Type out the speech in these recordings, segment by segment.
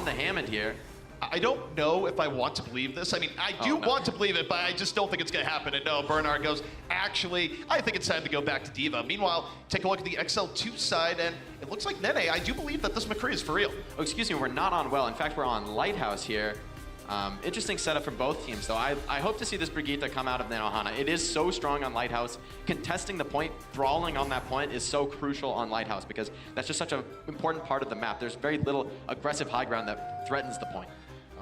on the Hammond here. I don't know if I want to believe this. I mean, I do want to believe it, but I just don't think it's going to happen. And no, Bernard goes, actually, I think it's time to go back to D.Va. Meanwhile, take a look at the XL2 side, and it looks like Nene, I do believe that this McCree is for real. Oh, excuse me, we're not on Well. In fact, we're on Lighthouse here. Interesting setup from both teams, though. I hope to see this Brigitte come out of Nanohana. It is so strong on Lighthouse. Contesting the point, brawling on that point is so crucial on Lighthouse because that's just such an important part of the map. There's very little aggressive high ground that threatens the point.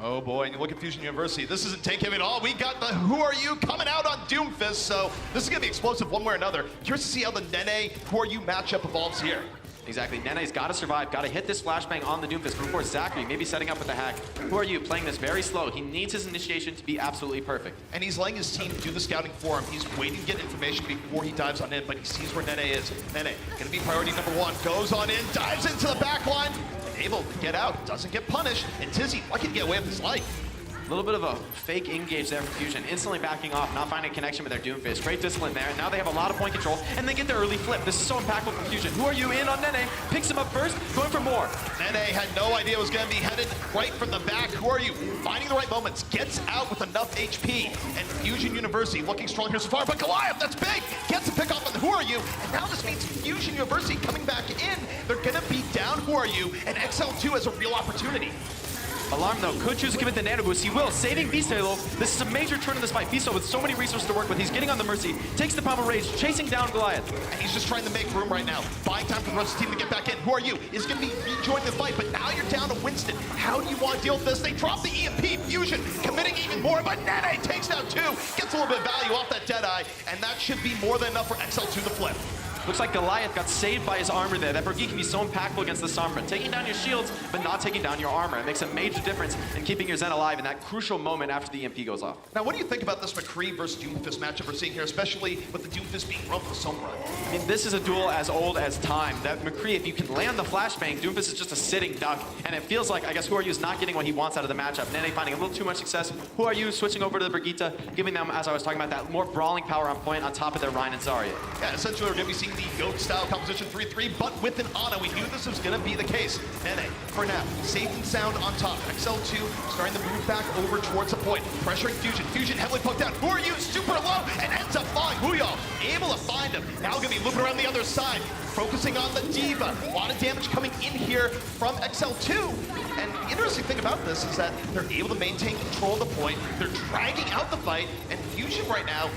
Oh boy, and you look at Fusion University. This isn't take him at all. We got the Who Are You coming out on Doomfist, so this is gonna be explosive one way or another. Curious to see how the Nene Who Are You matchup evolves here. Exactly, Nene's gotta survive, gotta hit this flashbang on the Doomfist. But of course, Zachary maybe setting up with the hack. Who Are You playing this very slow. He needs his initiation to be absolutely perfect. And he's letting his team do the scouting for him. He's waiting to get information before he dives on in, but he sees where Nene is. Nene, gonna be priority number one. Goes on in, dives into the back line. Able to get out, doesn't get punished, and Tizzy lucky to get away with his life. A little bit of a fake engage there from Fusion, instantly backing off, not finding a connection with their Doomfist. Great discipline there, and now they have a lot of point control, and they get the early flip. This is so impactful for Fusion. Who Are You in on Nene? Picks him up first, going for more. Nene had no idea it was going to be headed right from the back. Who Are You? Finding the right moments, gets out with enough HP, and Fusion University looking strong here so far, but Goliath, that's big! Gets a pick off on the Who Are You, and now this means Fusion University coming back in. They're going to beat down Who Are You, and XL2 has a real opportunity. Alarm, though, could choose to commit the Nano Boost. He will, saving Beast Halo. This is a major turn in this fight. Beast with so many resources to work with. He's getting on the Mercy, takes the Power Rage, chasing down Goliath. And he's just trying to make room right now. Buying time for the rest of the team to get back in. Who Are You is going to be rejoining the fight, but now you're down to Winston. How do you want to deal with this? They drop the EMP. Fusion committing even more, but Nene takes down two. Gets a little bit of value off that Deadeye, and that should be more than enough for XL2 to flip. Looks like Goliath got saved by his armor there. That Brigitte can be so impactful against the Sombra. Taking down your shields, but not taking down your armor. It makes a major difference in keeping your Zen alive in that crucial moment after the EMP goes off. Now, what do you think about this McCree versus Doomfist matchup we're seeing here, especially with the Doomfist being run for Sombra? I mean, this is a duel as old as time. That McCree, if you can land the flashbang, Doomfist is just a sitting duck, and it feels like, I guess, Who Are You is not getting what he wants out of the matchup. Nene finding a little too much success. Who Are You switching over to the Brigitte, giving them, as I was talking about, that more brawling power on point on top of their Rein and Zarya. Yeah, essentially we're going to be seeing the GOAT-style composition 3-3, but with an Ana. We knew this was going to be the case. Nene, for now, safe and sound on top. XL2 starting to move back over towards the point. Pressuring Fusion. Fusion heavily poked down. Who Are You? Super low and ends up falling. Huyal able to find him. Now going to be looping around the other side. Focusing on the D.Va. A lot of damage coming in here from XL2. And the interesting thing about this is that they're able to maintain control of the point. They're dragging out the fight, and Fusion right now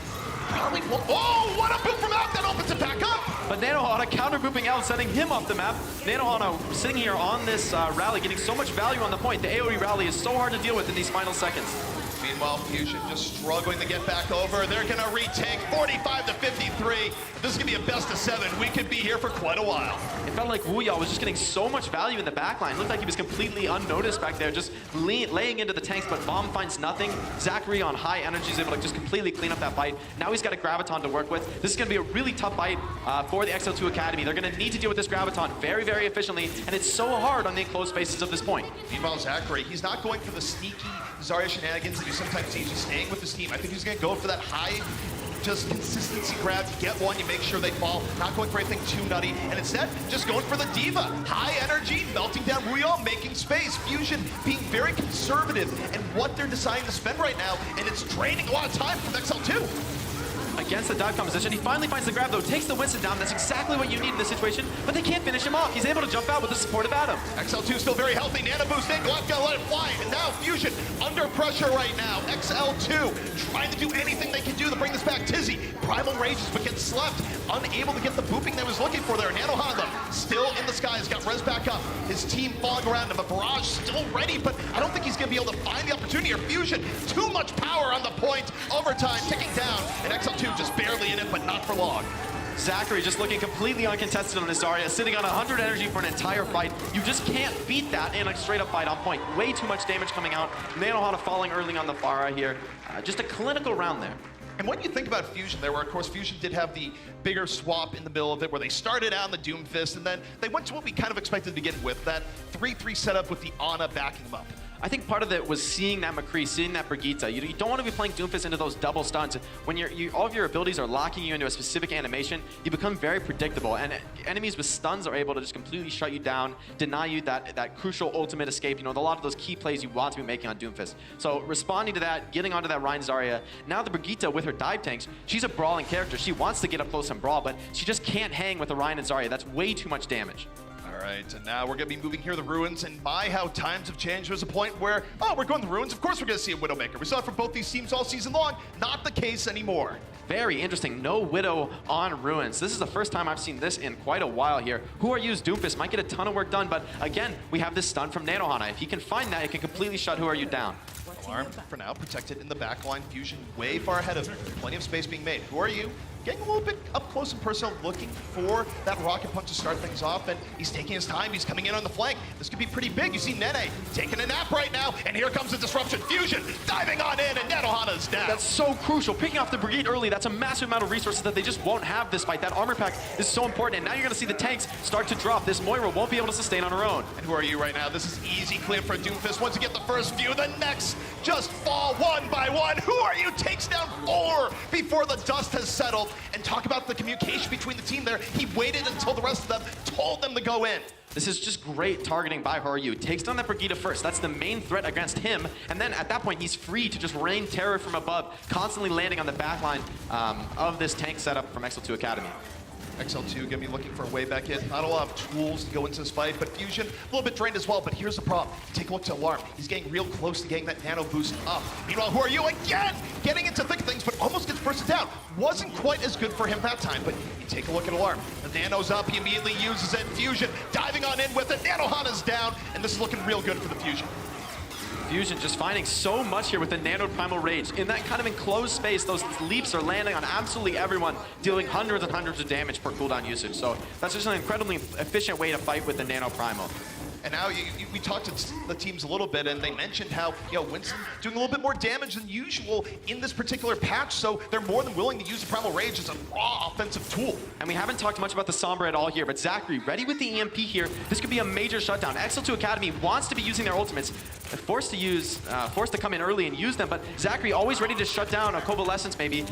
probably won't. Oh, what a boot from out! That opens it back up! But Nanohana counter-booping out, sending him off the map. Nanohana sitting here on this rally, getting so much value on the point. The AoE rally is so hard to deal with in these final seconds. Meanwhile, Fusion just struggling to get back over. They're gonna retake 45 to 53. This is gonna be a best of 7. We could be here for quite a while. It felt like Wuyao was just getting so much value in the backline. It looked like he was completely unnoticed back there, just laying into the tanks, but Bomb finds nothing. Zachary on high energy is able to just completely clean up that fight. Now he's got a Graviton to work with. This is gonna be a really tough fight for the XL2 Academy. They're gonna need to deal with this Graviton very, very efficiently, and it's so hard on the enclosed spaces of this point. Meanwhile, Zachary, he's not going for the sneaky Zarya shenanigans that you sometimes see. He's just staying with his team. I think he's going to go for that high, just consistency grab. You get one, you make sure they fall. Not going for anything too nutty. And instead, just going for the D.Va. High energy, melting down Ruyal, making space. Fusion being very conservative in what they're deciding to spend right now. And it's draining a lot of time from XL2. Against the dive composition, he finally finds the grab though, takes the Winston down. That's exactly what you need in this situation, but they can't finish him off. He's able to jump out with the support of Adam. XL2 still very healthy. Nano boost in, Goliath gonna let it fly. And now Fusion under pressure right now. XL2 trying to do anything they can do to bring this back. Tizzy, primal rages, but gets slept. Unable to get the booping they was looking for there. Nanohana still in the sky, has got res back up. His team falling around him. A barrage still ready, but I don't think he's gonna be able to find the opportunity here. Fusion, too much power on the point. Overtime ticking down, and XL2 just barely in it, but not for long. Zachary just looking completely uncontested on this Zarya, sitting on 100 energy for an entire fight. You just can't beat that in a straight-up fight on point. Way too much damage coming out. Nanohana falling early on the Pharah here. Just a clinical round there. And when you think about Fusion there, where of course Fusion did have the bigger swap in the middle of it, where they started out in the Doomfist, and then they went to what we kind of expected to begin with, that 3-3 setup with the Ana backing them up. I think part of it was seeing that McCree, seeing that Brigitte. You don't want to be playing Doomfist into those double stuns. When all of your abilities are locking you into a specific animation, you become very predictable. And enemies with stuns are able to just completely shut you down, deny you that crucial ultimate escape. You know, a lot of those key plays you want to be making on Doomfist. So responding to that, getting onto that Rein Zarya. Now the Brigitte with her dive tanks, she's a brawling character. She wants to get up close and brawl, but she just can't hang with the Rein and Zarya. That's way too much damage. All right, and now we're going to be moving here to the Ruins, and my, how times have changed. There's a point where, oh, we're going to the Ruins. Of course we're going to see a Widowmaker. We saw it from both these teams all season long. Not the case anymore. Very interesting. No Widow on Ruins. This is the first time I've seen this in quite a while here. Who are You's Doomfist might get a ton of work done, but again, we have this stun from Nanohana. If he can find that, it can completely shut Who Are You down. Alarm for now protected in the back line. Fusion way far ahead of him. Plenty of space being made. Who Are You? Getting a little bit up close and personal, looking for that rocket punch to start things off, and he's taking his time. He's coming in on the flank. This could be pretty big. You see Nene taking a nap right now, and here comes the disruption. Fusion diving on in, and Nanohana's down. That's so crucial. Picking off the Brigitte early, that's a massive amount of resources that they just won't have this fight. That armor pack is so important, and now you're going to see the tanks start to drop. This Moira won't be able to sustain on her own. And Who Are You right now? This is easy clear for Doomfist. Once you get the first few, the next just fall one by one. Who Are You takes down 4 before the dust has settled. And talk about the communication between the team there. He waited until the rest of them told them to go in. This is just great targeting by Who Are You. Takes down that Brigitte first. That's the main threat against him. And then at that point, he's free to just rain terror from above, constantly landing on the backline of this tank setup from XL2 Academy. XL2 gonna be looking for a way back in. Not a lot of tools to go into this fight, but Fusion a little bit drained as well. But here's the problem. Take a look to Alarm. He's getting real close to getting that nano boost up. Meanwhile, Who Are You again? Getting into thick things, but almost gets bursted down. Wasn't quite as good for him that time, but you take a look at Alarm. The nano's up, he immediately uses it. Fusion diving on in with it. Nanohana's down, and this is looking real good for the Fusion. Fusion just finding so much here with the Nano Primal Rage. In that kind of enclosed space, those leaps are landing on absolutely everyone, dealing hundreds and hundreds of damage per cooldown usage. So that's just an incredibly efficient way to fight with the Nano Primal. And now we talked to the teams a little bit, and they mentioned how, you know, Winston doing a little bit more damage than usual in this particular patch, so they're more than willing to use the Primal Rage as a raw offensive tool. And we haven't talked much about the Sombra at all here, but Zachary, ready with the EMP here. This could be a major shutdown. XL2 Academy wants to be using their ultimates, forced to come in early and use them, but Zachary always ready to shut down a Covalescence maybe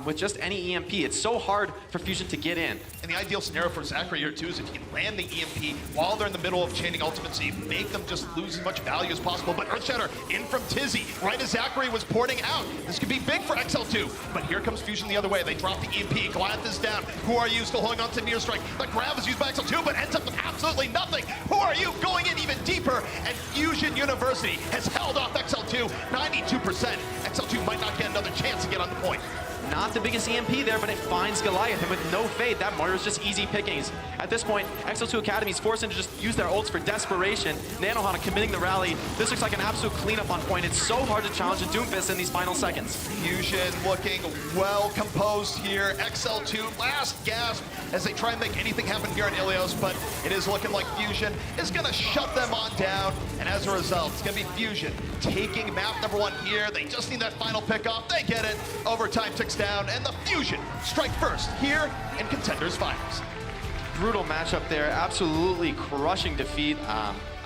with just any EMP. It's so hard for Fusion to get in. And the ideal scenario for Zachary here too is if you can land the EMP while they're in the middle of chaining ultimates, so you make them just lose as much value as possible. But Earthshatter in from Tizzy, right as Zachary was porting out. This could be big for XL2, but here comes Fusion the other way. They drop the EMP, Goliath is down. Who Are You still holding on to Meteor Strike? The grab is used by XL2, but ends up with absolutely nothing. Who Are You going in even deeper? And Fusion University has held off XL2 92%. XL2 might not get another chance to get on the point. Not the biggest EMP there, but it finds Goliath, and with no fade, that Moira's just easy pickings. At this point, XL2 Academy is forced to just use their ults for desperation. Nanohana committing the rally. This looks like an absolute cleanup on point. It's so hard to challenge a Doomfist in these final seconds. Fusion looking well composed here. XL2 last gasp as they try and make anything happen here in Ilios, but it is looking like Fusion is gonna shut them on down, and as a result, it's gonna be Fusion taking map number 1 here. They just need that final pick off. They get it. Overtime ticks down, and the Fusion strike first here in Contenders Finals. Brutal matchup there, absolutely crushing defeat.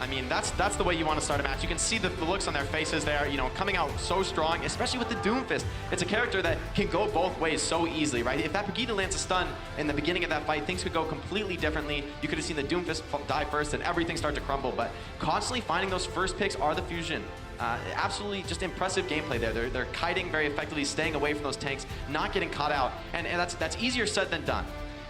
I mean, that's the way you want to start a match. You can see the looks on their faces there, you know, coming out so strong, especially with the Doomfist. It's a character that can go both ways so easily, right? If that Brigitte lands a stun in the beginning of that fight, things could go completely differently. You could have seen the Doomfist die first and everything start to crumble, but constantly finding those first picks are the Fusion. Absolutely just impressive gameplay there. They're kiting very effectively, staying away from those tanks, not getting caught out, and that's easier said than done.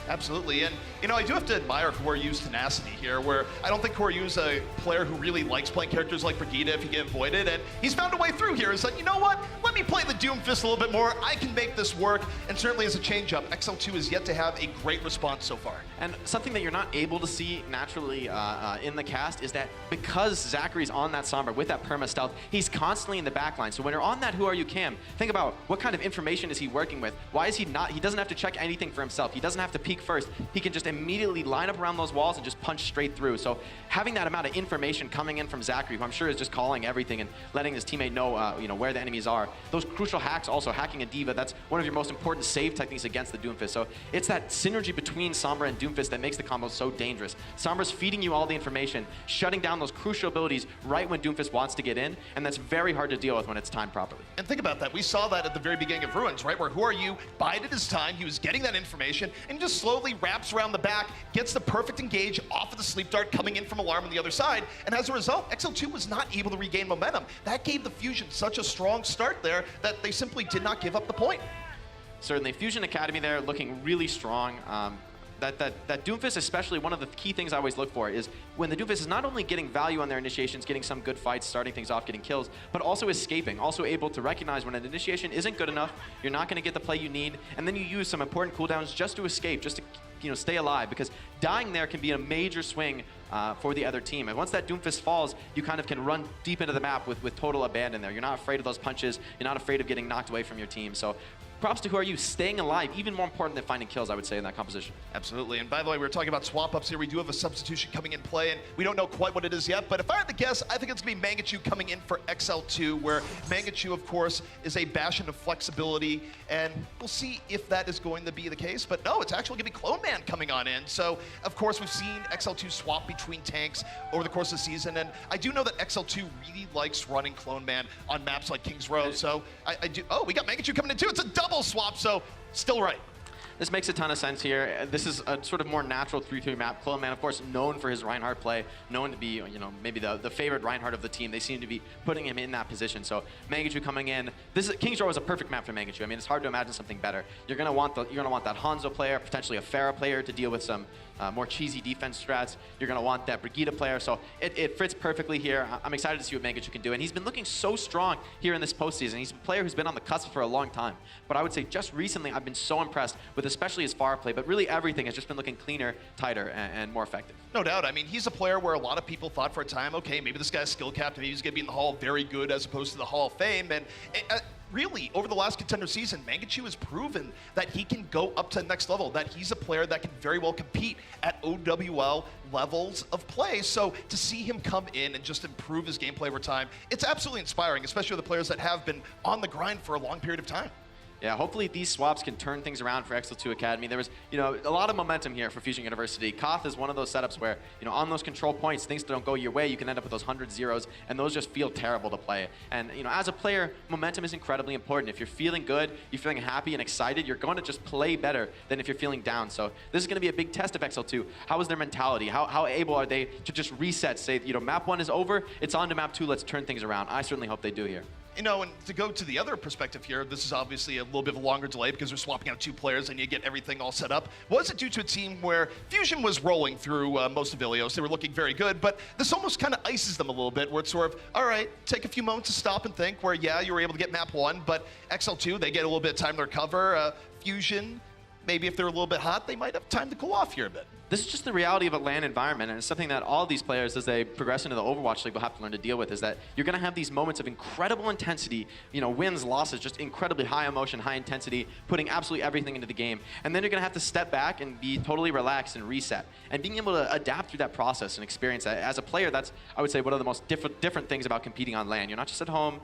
Absolutely, and you know, I do have to admire Who Are You's tenacity here, where I don't think Who Are You is a player who really likes playing characters like Brigitte if you get avoided, and he's found a way through here. It's like, you know what, let me play the Doomfist a little bit more, I can make this work, and certainly as a change-up, XL2 is yet to have a great response so far. And something that you're not able to see naturally in the cast is that because Zachary's on that Sombra with that perma stealth, he's constantly in the backline. So when you're on that Who Are You cam, think about what kind of information is he working with? Why is he not, he doesn't have to check anything for himself. He doesn't have to peek first. He can just immediately line up around those walls and just punch straight through. So having that amount of information coming in from Zachary, who I'm sure is just calling everything and letting his teammate know, where the enemies are. Those crucial hacks, also hacking a Diva, that's one of your most important save techniques against the Doomfist. So it's that synergy between Sombra and Doomfist that makes the combo so dangerous. Sombra's feeding you all the information, shutting down those crucial abilities right when Doomfist wants to get in, and that's very hard to deal with when it's timed properly. And think about that. We saw that at the very beginning of Ruins, right? Where Who Are You bided his time. He was getting that information and just slowly wraps around the back, gets the perfect engage off of the sleep dart coming in from Alarm on the other side. And as a result, XL2 was not able to regain momentum. That gave the Fusion such a strong start there that they simply did not give up the point. Certainly, Fusion Academy there looking really strong. That Doomfist, especially, one of the key things I always look for is when the Doomfist is not only getting value on their initiations, getting some good fights, starting things off, getting kills, but also escaping, also able to recognize when an initiation isn't good enough, you're not going to get the play you need, and then you use some important cooldowns just to escape, just to stay alive, because dying there can be a major swing for the other team. And once that Doomfist falls, you kind of can run deep into the map with total abandon there. You're not afraid of those punches, you're not afraid of getting knocked away from your team. So props to Who Are You staying alive, even more important than finding kills, I would say, in that composition. Absolutely. And by the way, we were talking about swap-ups here. We do have a substitution coming in play, and we don't know quite what it is yet. But if I had to guess, I think it's going to be Mangachu coming in for XL2, where Mangachu, of course, is a bastion of flexibility. And we'll see if that is going to be the case. But no, it's actually going to be Clone Man coming on in. So, of course, we've seen XL2 swap between tanks over the course of the season. And I do know that XL2 really likes running Clone Man on maps like King's Row. So I do. Oh, we got Mangachu coming in too. It's a double swap, so still right. This makes a ton of sense here. This is a sort of more natural 3-3 map. Clone Man, of course, known for his Reinhardt play, known to be, maybe the favorite Reinhardt of the team. They seem to be putting him in that position. So Mangachu coming in. King's Row is a perfect map for Mangachu. I mean, it's hard to imagine something better. You're gonna want that Hanzo player, potentially a Pharah player to deal with some more cheesy defense strats. You're gonna want that Brigitte player. So it fits perfectly here. I'm excited to see what Mangachu can do. And he's been looking so strong here in this postseason. He's a player who's been on the cusp for a long time. But I would say just recently, I've been so impressed with especially his Pharah play, but really everything has just been looking cleaner, tighter, and more effective. No doubt. I mean, he's a player where a lot of people thought for a time, okay, maybe this guy's skill capped, maybe he's going to be in the Hall very good as opposed to the Hall of Fame. And really, over the last Contender season, Mangachu has proven that he can go up to the next level, that he's a player that can very well compete at OWL levels of play. So to see him come in and just improve his gameplay over time, it's absolutely inspiring, especially with the players that have been on the grind for a long period of time. Yeah, hopefully these swaps can turn things around for XL2 Academy. There was, a lot of momentum here for Fusion University. Koth is one of those setups where, on those control points, things don't go your way, you can end up with those 100 zeros, and those just feel terrible to play. And, as a player, momentum is incredibly important. If you're feeling good, you're feeling happy and excited, you're going to just play better than if you're feeling down. So this is going to be a big test of XL2. How is their mentality? How able are they to just reset, say, map 1 is over, it's on to map 2, let's turn things around. I certainly hope they do here. And to go to the other perspective here, this is obviously a little bit of a longer delay because we're swapping out 2 players and you get everything all set up. Was it due to a team where Fusion was rolling through most of Ilios? They were looking very good, but this almost kind of ices them a little bit where it's sort of, all right, take a few moments to stop and think where, yeah, you were able to get map 1, but XL2, they get a little bit of time to recover. Fusion, maybe if they're a little bit hot, they might have time to cool off here a bit. This is just the reality of a LAN environment, and it's something that all these players, as they progress into the Overwatch League, will have to learn to deal with, is that you're going to have these moments of incredible intensity, wins, losses, just incredibly high emotion, high intensity, putting absolutely everything into the game. And then you're going to have to step back and be totally relaxed and reset. And being able to adapt through that process and experience that, as a player, that's, I would say, one of the most different things about competing on LAN. You're not just at home,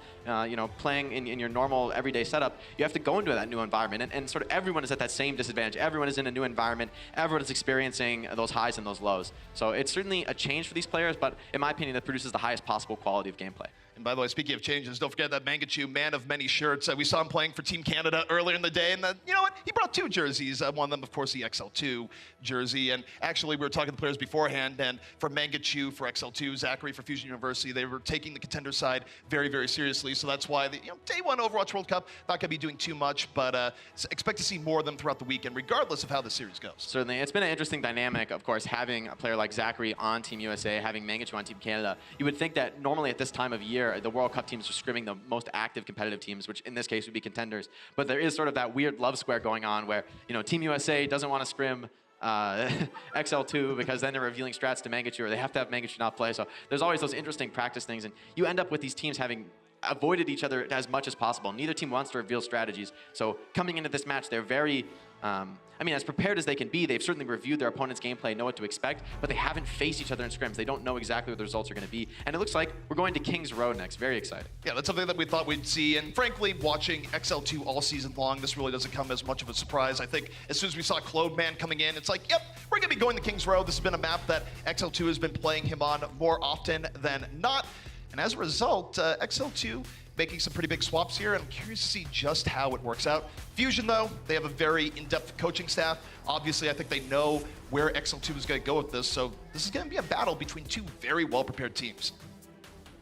playing in your normal everyday setup. You have to go into that new environment, and sort of everyone is at that same disadvantage. Everyone is in a new environment. Everyone is experiencing those highs and those lows. So it's certainly a change for these players, but in my opinion, that produces the highest possible quality of gameplay. And by the way, speaking of changes, don't forget that Mangachu, man of many shirts. We saw him playing for Team Canada earlier in the day, and you know what? He brought 2 jerseys. One of them, of course, the XL2 jersey. And actually, we were talking to the players beforehand, and for Mangachu, for XL2, Zachary for Fusion University, they were taking the Contender side very, very seriously. So that's why the day 1 Overwatch World Cup, not going to be doing too much, but expect to see more of them throughout the weekend, regardless of how the series goes. Certainly. It's been an interesting dynamic, of course, having a player like Zachary on Team USA, having Mangachu on Team Canada. You would think that normally at this time of year, the World Cup teams are scrimming the most active competitive teams, which in this case would be Contenders. But there is sort of that weird love square going on where, Team USA doesn't want to scrim XL2 because then they're revealing strats to Mangachu, or they have to have Mangachu not play. So there's always those interesting practice things, and you end up with these teams having avoided each other as much as possible. Neither team wants to reveal strategies. So coming into this match, they're very, I mean, as prepared as they can be. They've certainly reviewed their opponent's gameplay, know what to expect, but they haven't faced each other in scrims. They don't know exactly what the results are going to be. And it looks like we're going to King's Row next. Very exciting. Yeah, that's something that we thought we'd see. And frankly, watching XL2 all season long, this really doesn't come as much of a surprise. I think as soon as we saw Clodeman coming in, it's like, yep, we're going to be going to King's Row. This has been a map that XL2 has been playing him on more often than not. And as a result, XL2 making some pretty big swaps here, and I'm curious to see just how it works out. Fusion, though, they have a very in-depth coaching staff. Obviously, I think they know where XL2 is going to go with this, so this is going to be a battle between two very well-prepared teams.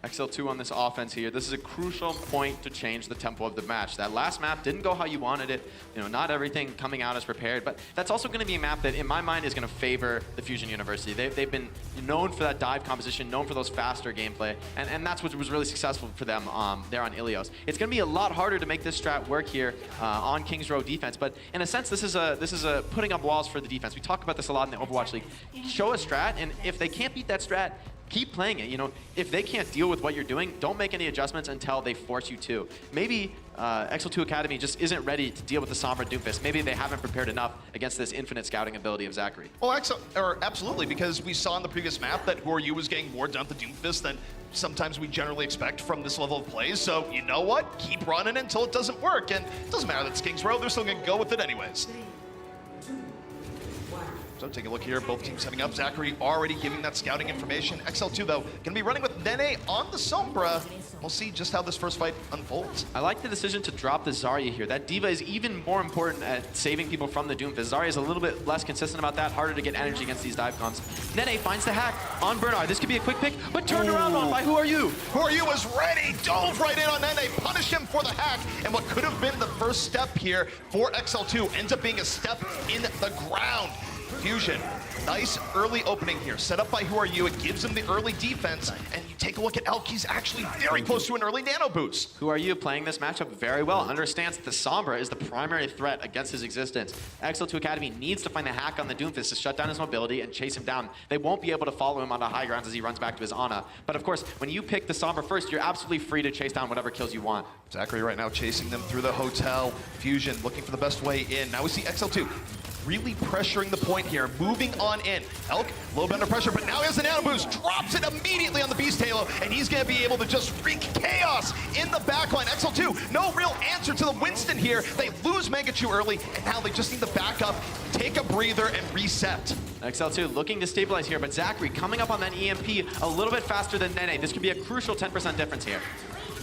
XL2 on this offense here. This is a crucial point to change the tempo of the match. That last map didn't go how you wanted it. You know, not everything coming out as prepared, but that's also going to be a map that, in my mind, is going to favor the Fusion University. They've been known for that dive composition, known for those faster gameplay, and that's what was really successful for them there on Ilios. It's going to be a lot harder to make this strat work here on King's Row defense, but in a sense, this is a putting up walls for the defense. We talk about this a lot in the Overwatch League. Show a strat, and if they can't beat that strat, keep playing it. You know, if they can't deal with what you're doing, don't make any adjustments until they force you to. Maybe XL2 Academy just isn't ready to deal with the Sombra Doomfist. Maybe they haven't prepared enough against this infinite scouting ability of Zachary. Well, absolutely, because we saw in the previous map that WhoReYou was getting more done with the Doomfist than sometimes we generally expect from this level of play. So you know what? Keep running until it doesn't work, and it doesn't matter that it's King's Row. They're still going to go with it anyways. So take a look here, both teams heading up. Zachary already giving that scouting information. XL2, though, going to be running with Nene on the Sombra. We'll see just how this first fight unfolds. I like the decision to drop the Zarya here. That Diva is even more important at saving people from the Doomfist. Zarya is a little bit less consistent about that, harder to get energy against these dive comps. Nene finds the hack on Bernard. This could be a quick pick, but turned around on by WhoReYou. WhoReYou was ready, dove right in on Nene, punished him for the hack, and what could have been the first step here for XL2 ends up being a step in the ground. Fusion, nice early opening here, set up by WhoReYou. It gives him the early defense, and you take a look at Elk, he's actually very close to an early nano boost. WhoReYou playing this matchup very well, understands that the Sombra is the primary threat against his existence. XL2 Academy needs to find the hack on the Doomfist to shut down his mobility and chase him down. They won't be able to follow him on the high grounds as he runs back to his Ana. But of course, when you pick the Sombra first, you're absolutely free to chase down whatever kills you want. Zachary right now chasing them through the hotel. Fusion looking for the best way in. Now we see XL2 really pressuring the point here, moving on in. Elk, a little bit under pressure, but now he has the nano boost, drops it immediately on the Beast Halo, and he's gonna be able to just wreak chaos in the backline. XL2, no real answer to the Winston here. They lose Mangachu early, and now they just need to back up, take a breather, and reset. XL2 looking to stabilize here, but Zachary coming up on that EMP a little bit faster than Nene. This could be a crucial 10% difference here.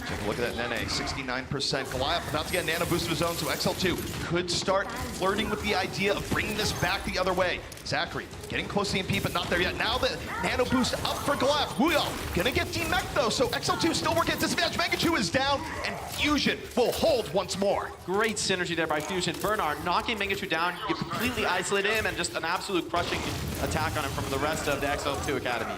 Take a look at that Nene, 69%. Goliath about to get a nano boost of his own, so XL2 could start flirting with the idea of bringing this back the other way. Zachary getting close to the MP, but not there yet. Now the nano boost up for Goliath. WhoReYou gonna get demech though, so XL2 still working at disadvantage. Mangachu is down, and Fusion will hold once more. Great synergy there by Fusion. Bernard knocking Mangachu down, you completely isolate him, and just an absolute crushing attack on him from the rest of the XL2 Academy.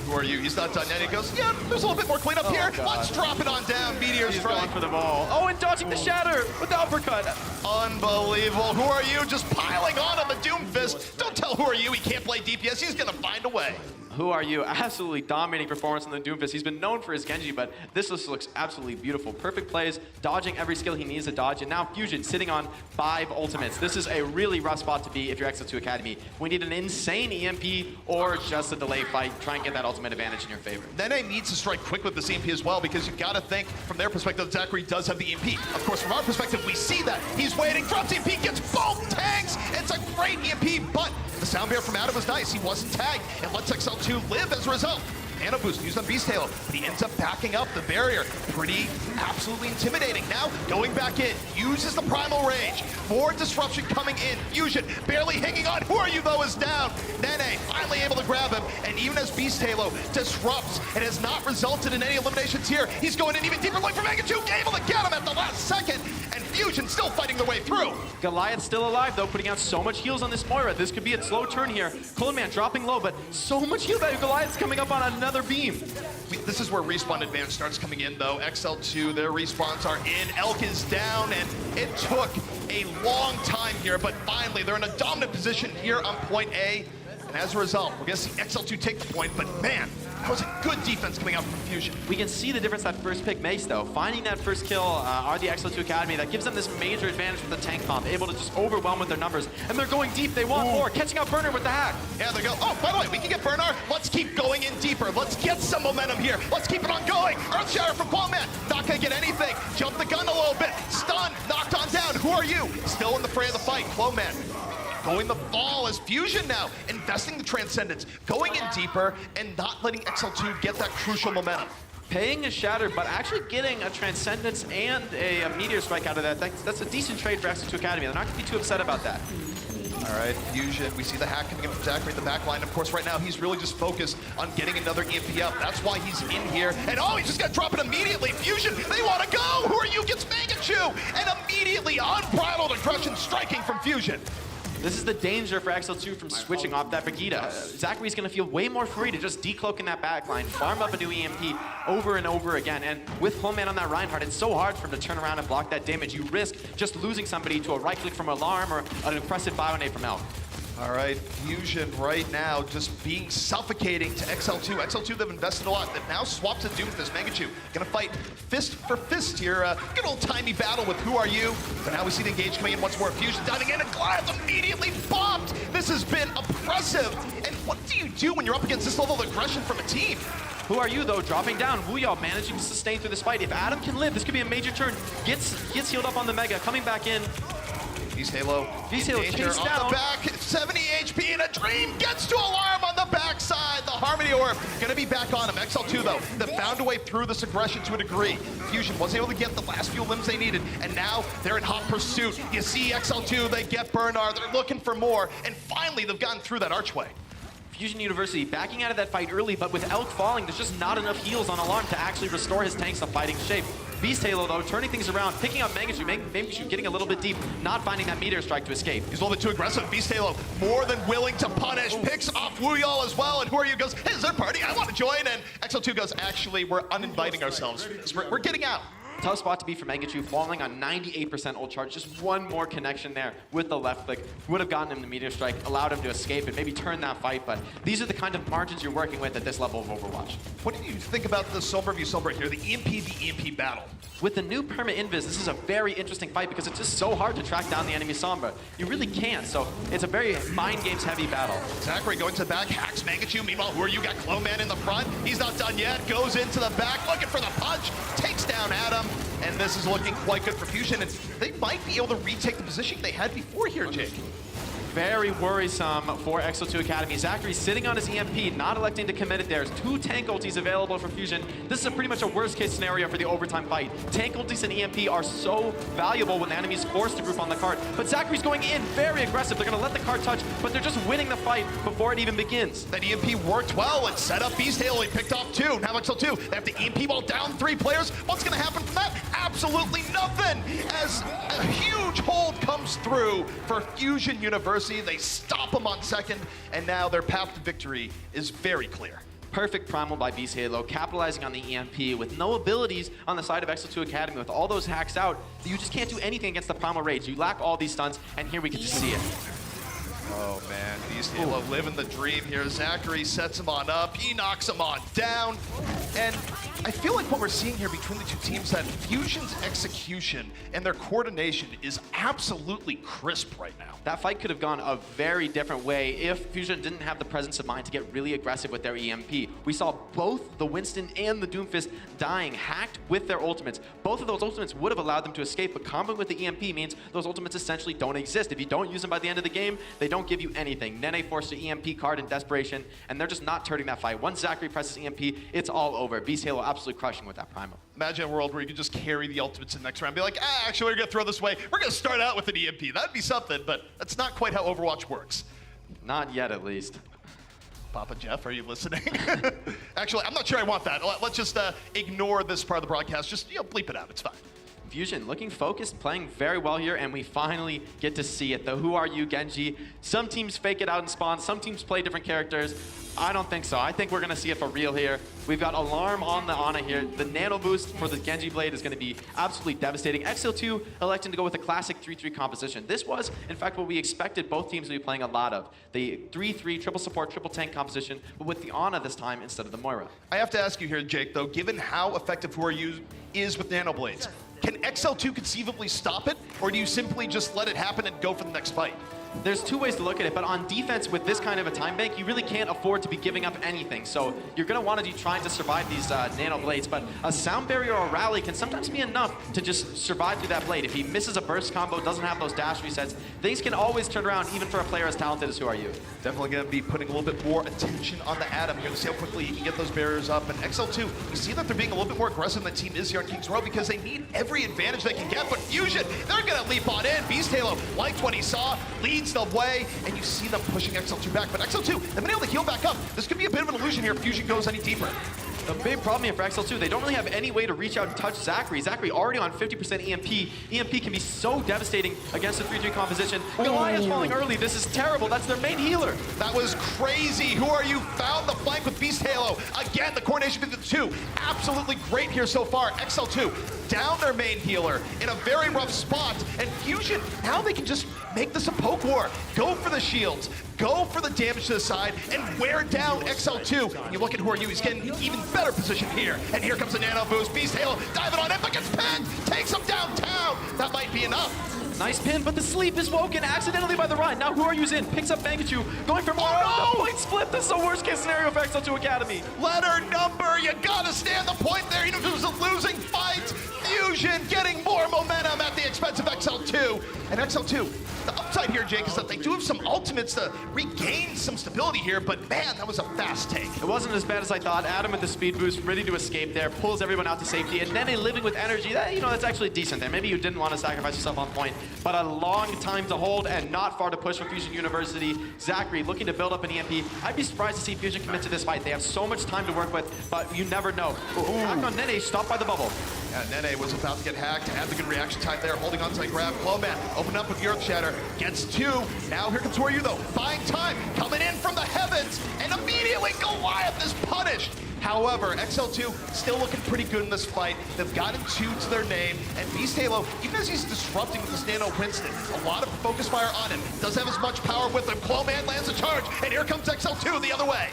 WhoReYou, he's not done yet. He goes, yeah, there's a little bit more cleanup here. God. Let's drop it on down. Meteor He's strike. going for the ball. Oh, and dodging the shatter with the uppercut. Unbelievable. WhoReYou just piling on the Doomfist. Don't tell WhoReYou he can't play DPS. He's going to find a way. WhoReYou, absolutely dominating performance on the Doomfist. He's been known for his Genji, but this just looks absolutely beautiful. Perfect plays, dodging every skill he needs to dodge, and now Fusion sitting on 5 ultimates. This is a really rough spot to be if you're XL2 Academy. We need an insane EMP or just a delay fight. Try and get that ultimate advantage in your favor. Nene needs to strike quick with this EMP as well, because you've got to think from their perspective, Zachary does have the EMP. Of course, from our perspective, we see that. He's waiting, drops EMP, gets both tanks. It's a great EMP, but the sound bear from Adam was nice. He wasn't tagged, and lets XL2 live as a result. Nano boost used on Beast Halo, but he ends up backing up the barrier. Pretty absolutely intimidating. Now going back in, uses the primal rage. More disruption coming in. Fusion barely hanging on. WhoReYou though is down. Nene finally able to grab him, and even as Beast Halo disrupts, it has not resulted in any eliminations here. He's going in even deeper, looking for Mangachu, able to get him at the last second, and Fusion still fighting their way through. Goliath still alive though, putting out so much heals on this Moira. This could be a slow turn here. Coldman dropping low, but so much heal value. Goliath's coming up on another beam. This is where respawn advantage starts coming in though. XL2, their respawns are in. Elk is down, and it took a long time here, but finally they're in a dominant position here on point A. And as a result, we're gonna see XL2 take the point, but man, That was a good defense coming out from Fusion. We can see the difference that first pick makes, though. Finding that first kill are the XL2 Academy. That gives them this major advantage with the tank comp, able to just overwhelm with their numbers. And they're going deep. They want more. Catching out Burner with the hack. Yeah, they go. Oh, by the way, we can get Burner. Let's keep going in deeper. Let's get some momentum here. Let's keep it on going. Earthshatter from Qualman. Not going to get anything. Jump the gun a little bit. Stun. Knocked on down. Who are you? Still in the fray of the fight. Qualman. Going the fall as Fusion now, investing the Transcendence, going in deeper, and not letting XL2 get that crucial momentum. Paying a Shatter, but actually getting a Transcendence and a Meteor Strike out of that, that's a decent trade for XL2 Academy. They're not going to be too upset about that. All right, Fusion, we see the hack coming in from Zachary in the back line. Of course, right now, he's really just focused on getting another EMP up. That's why he's in here. And oh, he's just going to drop it immediately. Fusion, they want to go. Who are you? Gets Mangachu. And immediately unbridled aggression striking from Fusion. This is the danger for XL2 from switching off that Vegeta. Zachary's going to feel way more free to just decloak in that backline, farm up a new EMP over and over again. And with Pullman on that Reinhardt, it's so hard for him to turn around and block that damage. You risk just losing somebody to a right click from Alarm or an impressive Bionade from Elk. All right, Fusion right now just being suffocating to XL2. XL2, they've invested a lot. They've now swapped to Doomfist. Mangachu gonna fight fist for fist here. Good old timey battle with Who Are You? But now we see the engage coming in once more. Fusion diving in and Goliath immediately bombed. This has been oppressive. And what do you do when you're up against this level of aggression from a team? Who Are You, though, dropping down. Wuyao managing to sustain through this fight. If Adam can live, this could be a major turn. Gets healed up on the Mega, coming back in. Beast Halo chased down. On the back, 70 HP and a dream gets to Alarm on the backside. The Harmony Orb gonna be back on him. XL2 though, they found a way through this aggression to a degree. Fusion was able to get the last few limbs they needed, and now they're in hot pursuit. You see XL2, they get Bernard, they're looking for more, and finally they've gotten through that archway. Fusion University backing out of that fight early, but with Elk falling, there's just not enough heals on Alarm to actually restore his tanks to fighting shape. Beast Halo, though, turning things around, picking up Mangachu, Mangachu getting a little bit deep, not finding that Meteor Strike to escape. He's a little bit too aggressive. Beast Halo, more than willing to punish, picks off Wuyao as well, and Who Are You goes, hey, is there a party? I want to join, and XL2 goes, actually, we're uninviting ourselves. We're getting out. Tough spot to be for Mangachu, falling on 98% ult charge. Just one more connection there with the left click would have gotten him the Meteor Strike, allowed him to escape and maybe turn that fight, but these are the kind of margins you're working with at this level of Overwatch. What do you think about the Sombra v Sombra here, the EMP battle? With the new perma invis, this is a very interesting fight because it's just so hard to track down the enemy Sombra. You really can't, so it's a very mind games heavy battle. Zachary going to the back, hacks Mangachu. Meanwhile, Who Are You? Got Clowman in the front. He's not done yet, goes into the back, looking for the punch, takes down Adam, and this is looking quite good for Fusion, and they might be able to retake the position they had before here, Jake. Very worrisome for XL2 Academy. Zachary sitting on his EMP, not electing to commit it. There's 2 tank ultis available for Fusion. This is pretty much a worst case scenario for the overtime fight. Tank ultis and EMP are so valuable when the enemy's forced to group on the card. But Zachary's going in very aggressive. They're gonna let the card touch, but they're just winning the fight before it even begins. That EMP worked well and set up Beast Halo. He picked off 2. Now XL2, they have the EMP ball down 3 players. What's gonna happen from that? Absolutely nothing, as a huge hold comes through for Fusion University. They stop them on second, and now their path to victory is very clear. Perfect primal by Beast Halo, capitalizing on the EMP with no abilities on the side of XL2 Academy. With all those hacks out, you just can't do anything against the primal rage. You lack all these stuns, and here we get to see it. Oh man, Beast Halo living the dream here. Zachary sets him on up, he knocks him on down. And I feel like what we're seeing here between the two teams, that Fusion's execution and their coordination is absolutely crisp right now. That fight could have gone a very different way if Fusion didn't have the presence of mind to get really aggressive with their EMP. We saw both the Winston and the Doomfist dying, hacked with their ultimates. Both of those ultimates would have allowed them to escape, but comboing with the EMP means those ultimates essentially don't exist. If you don't use them by the end of the game, they don't give you anything. Nene forced the EMP card in desperation, and they're just not turning that fight. Once Zachary presses EMP, it's all over. Beast Halo absolutely crushing with that primal. Imagine a world where you could just carry the ultimates in the next round, be like, actually, we're gonna throw this away. We're gonna start out with an EMP. That'd be something, but that's not quite how Overwatch works. Not yet, at least. Papa Jeff, are you listening? Actually, I'm not sure I want that. Let's just ignore this part of the broadcast. Just bleep it out. It's fine. Fusion looking focused, playing very well here, and we finally get to see it. The Who Are You Genji. Some teams fake it out in spawn, some teams play different characters. I don't think so. I think we're going to see it for real here. We've got Alarm on the Ana here. The nano boost for the Genji Blade is going to be absolutely devastating. XL2 electing to go with a classic 3-3 composition. This was, in fact, what we expected both teams to be playing a lot of. The 3-3 triple support, triple tank composition, but with the Ana this time instead of the Moira. I have to ask you here, Jake, though, given how effective Who Are You is with nano blades, can XL2 conceivably stop it, or do you simply just let it happen and go for the next fight? There's two ways to look at it, but on defense with this kind of a time bank, you really can't afford to be giving up anything. So you're going to want to be trying to survive these nano blades, but a sound barrier or a rally can sometimes be enough to just survive through that blade. If he misses a burst combo, doesn't have those dash resets, things can always turn around even for a player as talented as Who Are You. Definitely going to be putting a little bit more attention on the Adam. You're going to see how quickly he can get those barriers up. And XL2, you see that they're being a little bit more aggressive than the team is here on Kings Row because they need every advantage they can get. But Fusion, they're going to leap on in. Beast Halo liked what he saw, leads the way, and you see them pushing XL2 back. But XL2, they've been able to heal back up. This could be a bit of an illusion here if Fusion goes any deeper. The big problem here for XL2, they don't really have any way to reach out and touch Zachary. Zachary already on 50% EMP. EMP can be so devastating against the 3-3 composition. Goliath's falling early. This is terrible. That's their main healer. That was crazy. Who Are You found the flank with Beast Halo. Again, the coordination between the two. Absolutely great here so far. XL2 down their main healer in a very rough spot. And Fusion, now they can just make this a poke war. Go for the shields. Go for the damage to the side and wear down XL2. And you look at Who Are You, he's getting even better position here. And here comes a nano boost. Beast Halo diving on him, but gets pinned. Takes him downtown. That might be enough. Nice pin, but the sleep is woken accidentally by the Ryan. Now Who Are You's in, picks up Bangachu, going for more. Oh, no! The point split. This is the worst case scenario for XL2 Academy. Let her number. You gotta stand the point there. Even if it was a losing fight. Fusion getting more momentum at the expense of XL2. And XL2, the upside here, Jake, is that they do have some ultimates to regain some stability here, but man, that was a fast take. It wasn't as bad as I thought. Adam with the speed boost, ready to escape there, pulls everyone out to safety, and then a living with energy. That, you know, that's actually decent there. Maybe you didn't want to sacrifice yourself on point, but a long time to hold and not far to push for Fusion University. Zachary looking to build up an EMP. I'd be surprised to see Fusion commit to this fight. They have so much time to work with, but you never know. Hack on Nene, stopped by the bubble. Yeah, Nene was about to get hacked. Had the good reaction time there, holding on to the grab. Clowman open up with the Earth Shatter. Gets two. Now here comes Who Are You though. Buying time. Coming in from the heavens. And immediately Goliath is punished. However, XL2 still looking pretty good in this fight. They've gotten two to their name. And Beast Halo, even as he's disrupting with this Nano Winston, a lot of focus fire on him. Doesn't have as much power with him. Clowman lands a charge. And here comes XL2 the other way.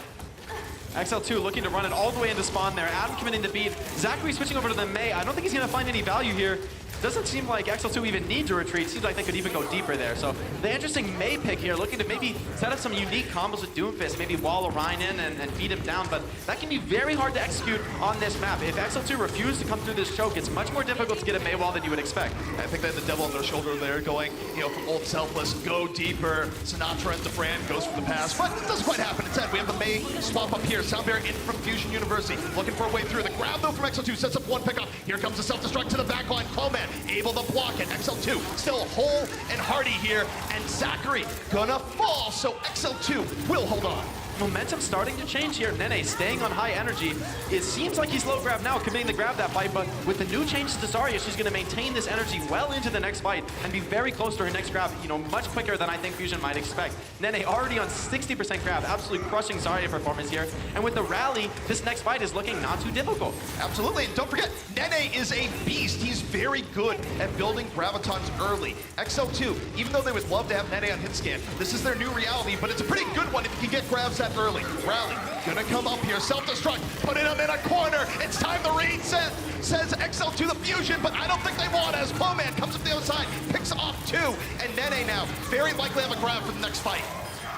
XL2 looking to run it all the way into spawn there. Adam committing to beat. Zachary switching over to the Mei. I don't think he's going to find any value here. Doesn't seem like XL2 even needs a retreat. Seems like they could even go deeper there. So the interesting Mei pick here, looking to maybe set up some unique combos with Doomfist, maybe wall Orion in and beat him down, but that can be very hard to execute on this map. If XL2 refuses to come through this choke, it's much more difficult to get a Mei wall than you would expect. I think they had the devil on their shoulder there going, you know, from old Selfless, go deeper. Sinatra and DeFran goes for the pass, but it doesn't quite happen. Instead, we have the Mei swap up here. Sound Barrier in from Fusion University, looking for a way through. The grab though from XL2 sets up one pickup. Here comes the self-destruct to the backline. Clowman able to block it. XL2 still whole and hearty here, and Zachary gonna fall, so XL2 will hold on. Momentum starting to change here. Nene staying on high energy. It seems like he's low grab now, committing to grab that fight, but with the new changes to Zarya, she's going to maintain this energy well into the next fight and be very close to her next grab, you know, much quicker than I think Fusion might expect. Nene already on 60% grab, absolutely crushing Zarya performance here. And with the rally, this next fight is looking not too difficult. Absolutely, and don't forget, Nene is a beast. He's very good at building gravitons early. XL2, even though they would love to have Nene on hit scan, this is their new reality, but it's a pretty good one if you can get grabs that early. Rally, gonna come up here, self-destruct, putting him in a corner. It's time to read, says XL2 the Fusion, but I don't think they want as Clowman comes up the other side, picks off two, and Nene now very likely have a grab for the next fight.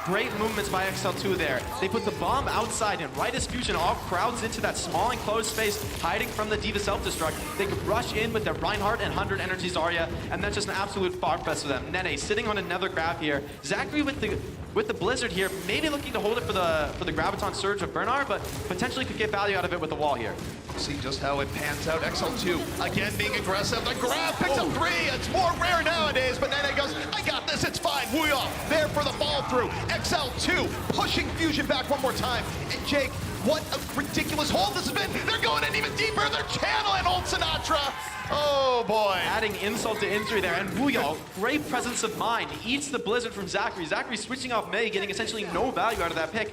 Great movements by XL2 there. They put the bomb outside, and right as Fusion all crowds into that small enclosed space, hiding from the D.Va self-destruct, they could rush in with their Reinhardt and 100 energy Zarya, and that's just an absolute far fest for them. Nene sitting on another grab here. Zachary with the Blizzard here, maybe looking to hold it for the Graviton Surge of Bernard, but potentially could get value out of it with the wall here. See just how it pans out. XL2 again being aggressive. The grab picks up three. It's more rare nowadays, but Nene goes, I got this, it's fine. Woo-yaw there for the fall through. XL2 pushing Fusion back one more time. And Jake, what a ridiculous hold this has been. They're going in even deeper. They're channeling old Sinatra. Oh boy. Adding insult to injury there, and Wuyo, great presence of mind, eats the blizzard from Zachary. Zachary switching off May, getting essentially no value out of that pick.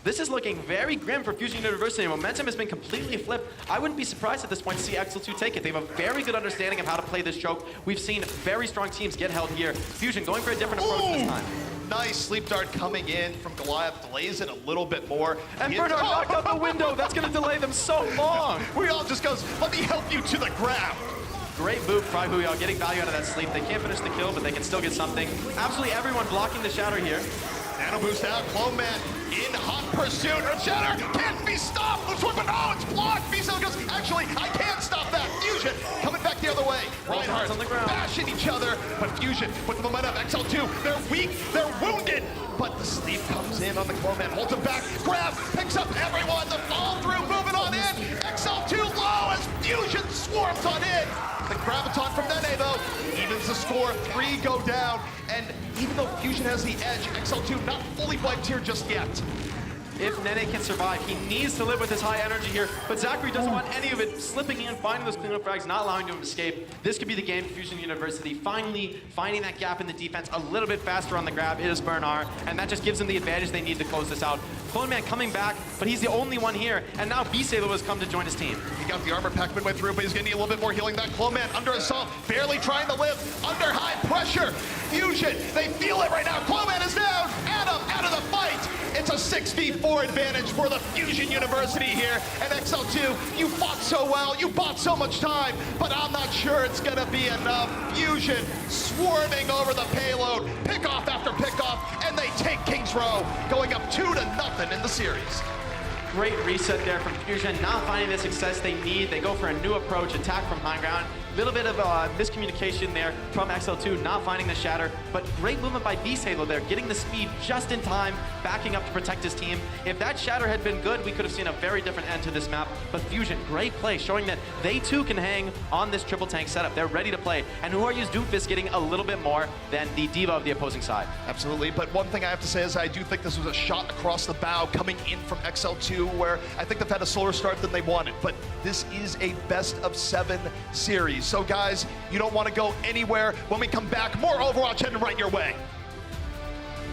This is looking very grim for Fusion University. Momentum has been completely flipped. I wouldn't be surprised at this point to see XL2 take it. They have a very good understanding of how to play this choke. We've seen very strong teams get held here. Fusion going for a different approach this time. Nice sleep dart coming in from Goliath, delays it a little bit more. And Bernard knocked out the window. That's going to delay them so long. Wuyo just goes, let me help you to the ground. Great move by Wuyo, getting value out of that sleep. They can't finish the kill, but they can still get something. Absolutely everyone blocking the shatter here. Nano boost out, Clone Man in hot pursuit. Shatter can't be stopped. Looks like, but no, it's blocked. Miso goes, actually, I can't stop that. Fusion coming back the other way. Reinhardt on the ground, bashing each other, but Fusion with the momentum. XL2, they're weak, they're wounded. But the sleep comes in on the Clone Man, holds him back, grab, picks up everyone, the fall through, moving on in. XL2 low as Fusion swarms on in. The graviton from Nene though evens the score, 3 go down, and even though Fusion has the edge, XL2 not fully wiped here just yet. If Nene can survive, he needs to live with his high energy here, but Zachary doesn't want any of it. Slipping in, finding those cleanup frags, not allowing him to escape. This could be the game for Fusion University. Finally finding that gap in the defense a little bit faster on the grab is Bernard, and that just gives them the advantage they need to close this out. Clone Man coming back, but he's the only one here, and now B-Sailor has come to join his team. He got the armor pack midway through, but he's gonna need a little bit more healing. That Clone Man under assault, barely trying to live, under high pressure. Fusion, they feel it right now. Clone Man is down, Adam out of the fight. It's a 6v4 advantage for the Fusion University here. And XL2, you fought so well, you bought so much time, but I'm not sure it's gonna be enough. Fusion swarming over the payload, pick off after pick off, and they take Kings Row, going up 2-0 in the series. Great reset there from Fusion, not finding the success they need. They go for a new approach, attack from high ground. Little bit of miscommunication there from XL2, not finding the shatter, but great movement by B-Halo there, getting the speed just in time, backing up to protect his team. If that shatter had been good, we could have seen a very different end to this map, but Fusion, great play, showing that they too can hang on this triple tank setup. They're ready to play, and Whoarew's Doomfist getting a little bit more than the diva of the opposing side. Absolutely, but one thing I have to say is I do think this was a shot across the bow coming in from XL2, where I think they've had a slower start than they wanted, but this is a best of 7 series. So guys, you don't want to go anywhere. When we come back, more Overwatch heading right your way.